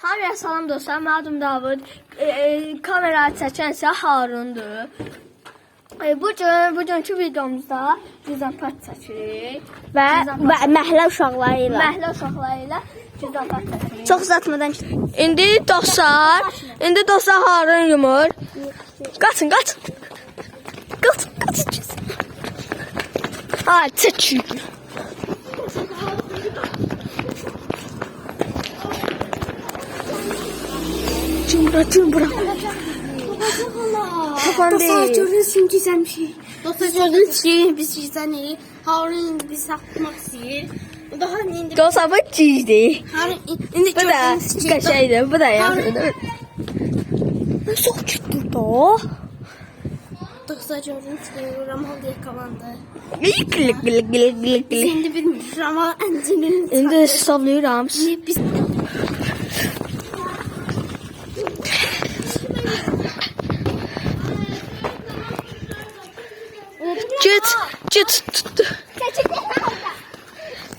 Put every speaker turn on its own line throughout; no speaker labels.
Hamıya salam dostlar, mənim adım Davud. Kamera çəkən isə Harundur. Bugünkü videomuzda cüzdanpart çəkirik və
məhəllə uşaqları ilə.
məhəllə uşaqları ilə cüzdanpart çəkirik.
Çox uzatmadan
İndi dostlar Harun yumur. Qaçın. Ha, çəkin. Cımbra.
Dostlar gördünüz ki güzel bir şey. Dostlar gördünüz ki biz güzeliyiz. Harun indi bizi satmak istiyor. Daha indi.
Dostlar bu cizdi.
Harun indi
Bu da
gördünüz ki.
qəşəngdir. Bu da yaxşıdır. Çox kütdür da.
Dostlar gördünüz ki Ramal diye kalandı.
Glik.
Biz indi bilmiyoruz Ramal encinin.
İndi savlayıram.
Biz
Çıt.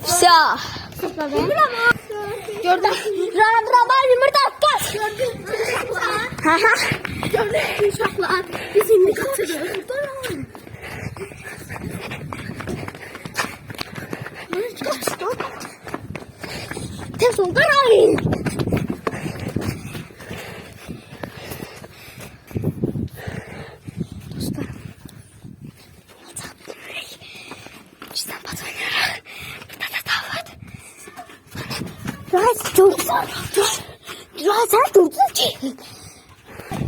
Vся.
gördün.
Ramal yumurta kaç.
Gördün uşaklar. Biz indi kaçırıyoruz.
Tez ol qarayın.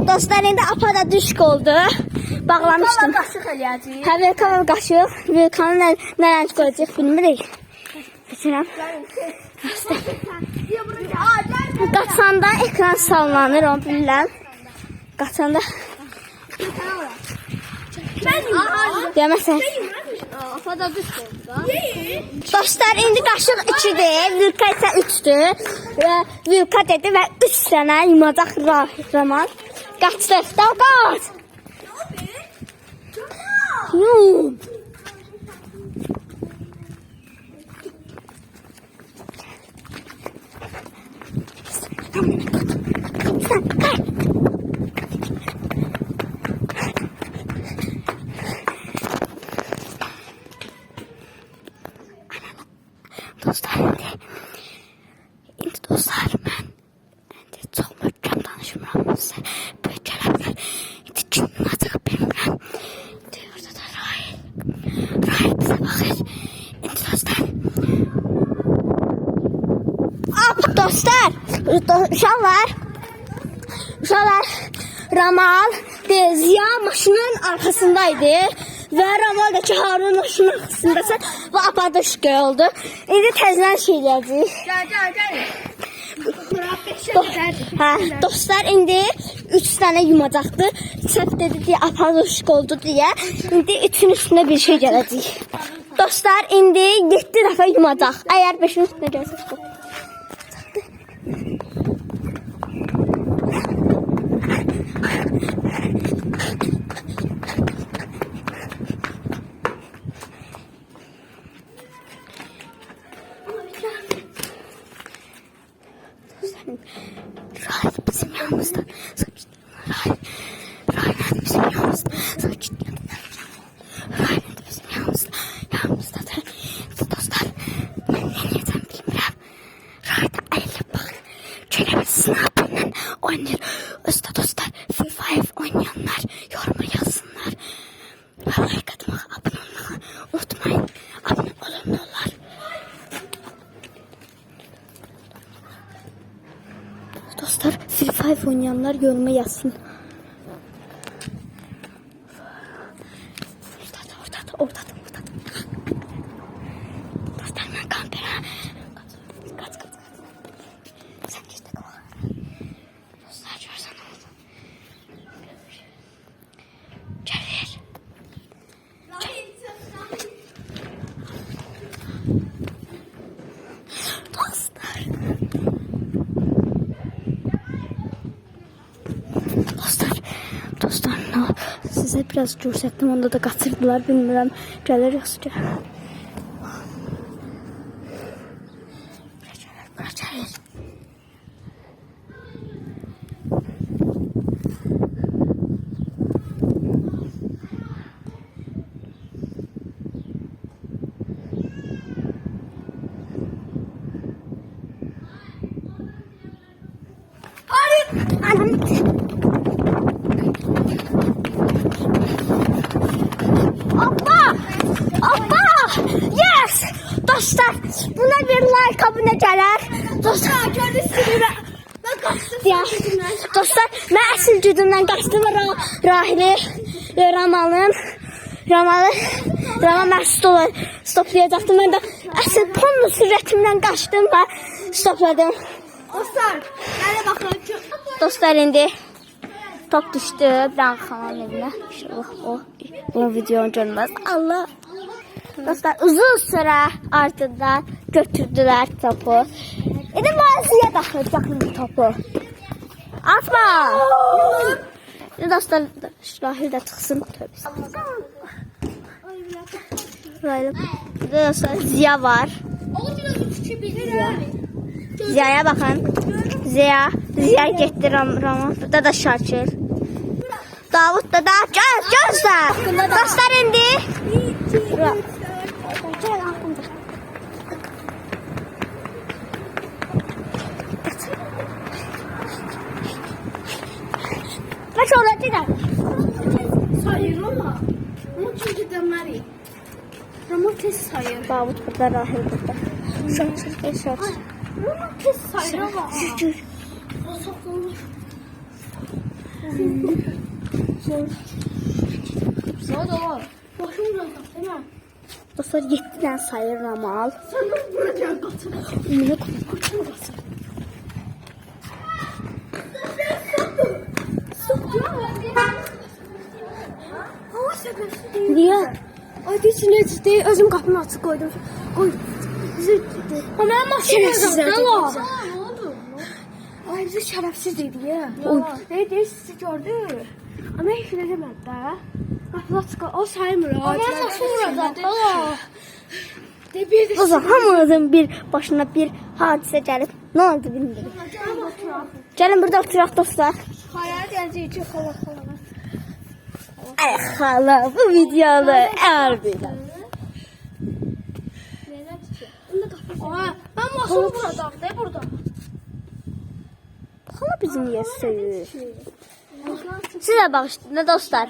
Dostlar indi apada düşk oldu. Bağlamışdım.
Qaşıq eləyəcəyik.
Hə, Velkanın qaşıq. Velkanın nə rəng qoyacaq bilmirik. Düşünürəm. Qaçanda ekran sallanır, onu bilirəm. Qaçanda. Deməsən.
Apada düş oldu da.
Dostlar indi qaşıq 2-dir, Vilka isə 3-dür. Və Vilka dedi və 3 dənə yumacaq Raman. Qaçdıq da qaç. Yum. Dostlar mən indi çox möhkəm danışmıram sizə. Böyük kələmlər indi kimin acığı bilmirəm. İndi orada da Rahil bizə baxır. İndi dostlar. Dostlar, uşaqlar Ramal Ziya maşının arkasındaydı. Və Ramal da ki Harun maşının arkasındasın və apadışqı oldu. İndi təzdən şey eləyəcəyik.
Gəl.
Dostlar indi 3 dənə yumacaqdı. Səhv dedi deyə apadışqı oldu deyə. İndi 3-ün üstünə bir şey gələcək. Dostlar indi 7 dəfə yumacaq. Əgər 5-in üstünə gəlsə çıxır. Rahil bizim yanımızda. Rahil bizim yanımızda. Rahil bizim yanımızdadır. Dostlar, ben ne neyden bilmirəm. Rahil'de əyilib bax. Kələmi snapıyla oynayır. Özdə dostlar, Free Fire oynayanlar yoruma yazsınlar. Və like atmağı, abunə olmağı unutmayın. Abunə olunurlar. Dostlar, Free Fire oynayanlar yoruma yazsın. Ortada. Dostlar, mən kampera. Kaç. Sen geçti kova. Dostlar, görsən oldu. Gəlir. Dostlar, size biraz görsətdim, onda da qaçırdılar, bilmirəm, gəlir yoxsa gəlir. Bura gəlir. Abba! Abba! Yes! Dostlar, buna bir like abunə gələr. Dostlar, dostlar, mən əsl gücümdən qaçdım Rahili, Ramalın, Ramal məhsul stoplayacaqdım. Mən də əsl pomlu sürətimdən qaçdım və stopladım.
Dostlar, mənə baxın.
Dostlar, indi top düşdü. Ben xalanın evinə. İnşallah o videonu görməz. Allah. Dostlar, uzun süre ardından götürdüler topu. İndi Maziyə daxılacaqım topu. Atma! Dostlar, Rahil də çıxsın. Dostlar, Ziya var. Ziya'ya bakın. Ziya getdi Rama. Burada da Şakir. Davud da gözlər. Dostlar, indi. Baş orada.
Sayır ama. Ama çünkü deməli. Ramo tez sayır.
Davud burada, Rahil burada. Şakir.
Ramo tez sayır ama. O sokulur. Saat var. Başım bırakın, değil mi?
Dostlar, 7'den sayır Ramal.
Sen de bırakacaksın katını.
Ümünü
Katını basın. Hava səbəbsi deyil.
Niye?
Ay, deyil, deyil. Özüm qapını açıq qoydum. Qoy. Ama mən maşın yazdım. Ne oldu? Ay, bizi şərəfsiz dedi ya. Deyil, sizi gördü. Ama hiç ne demedi de. Qapını açıq. O saymır. Ama mən maşın vuracaq.
O zaman hamımızın bir başına bir hadisə gəlib. Ne oldu bilmiyorum. Gelin burada oturaq dostlar.
Hayal gelecek çok hala.
Ay hala, bu videoda harbiden.
Aa, ben maşın vuracağım. Ne burada?
Hala bizim niye söylüyor? Size bak işte dostlar.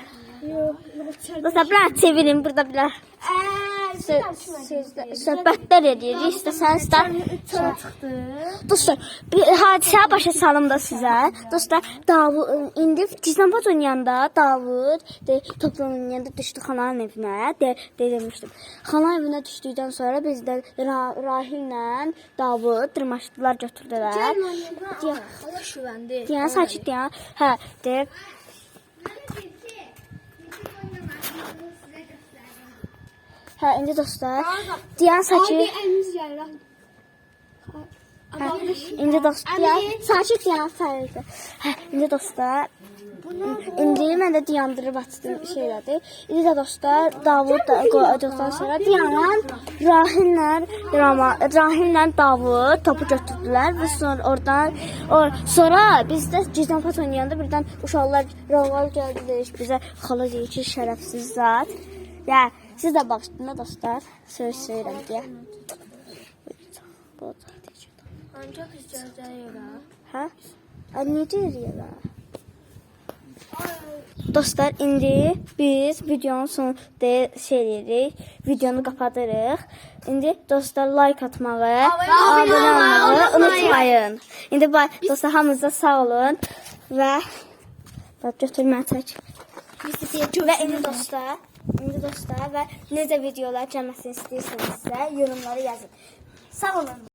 Dostlar, biraz çevirin burada biraz. Söhbətlər edirik. İstəsəniz də dostlar, bir hadisə başa salım da sizə. Dostlar, indi Gizlambaz oynayanda Davud toplan oynayanda düşdü xalanın evinə. Demişdim. Xalanın evinə düşdükdən sonra biz də Rahillə Davud dırmaşdılar, götürdülər.
Hala şüvendi.
Deyən sakit deyən. Hə, deyir. Hə, indi dostlar, deyən sakit.
Abi elimiz gəlir.
İndi dostlar, sakit deyən sayıldı. Hə, indi dostlar, indi mən də dayandırıb açdım şeylədi. İndi də dostlar, Davud da qoyduqdan sonra dayanan Rahillə Davud topu götürdülər və sonra oradan sonra biz də Gizlambaz oynayanda birdən uşaqlar Raval gəldi deyiş bizə xala deyir ki, şərəfsiz zat. Ya, siz də baxdınız dostlar, söyləyirəm deyə.
Ancaq izləyəcəyir ha.
Hə? Necə eləyirlər? Dostlar, indi biz videonun sonunda videonu kapatırıq. İndi dostlar, like atmağı, abunə olmağı unutmayın. İndi dostlar, hamınıza sağ olun və götürməni çək. Və indi dostlar və necə videolar gəlməsini istəyirsinizsə yorumlara yazın. Sağ olun.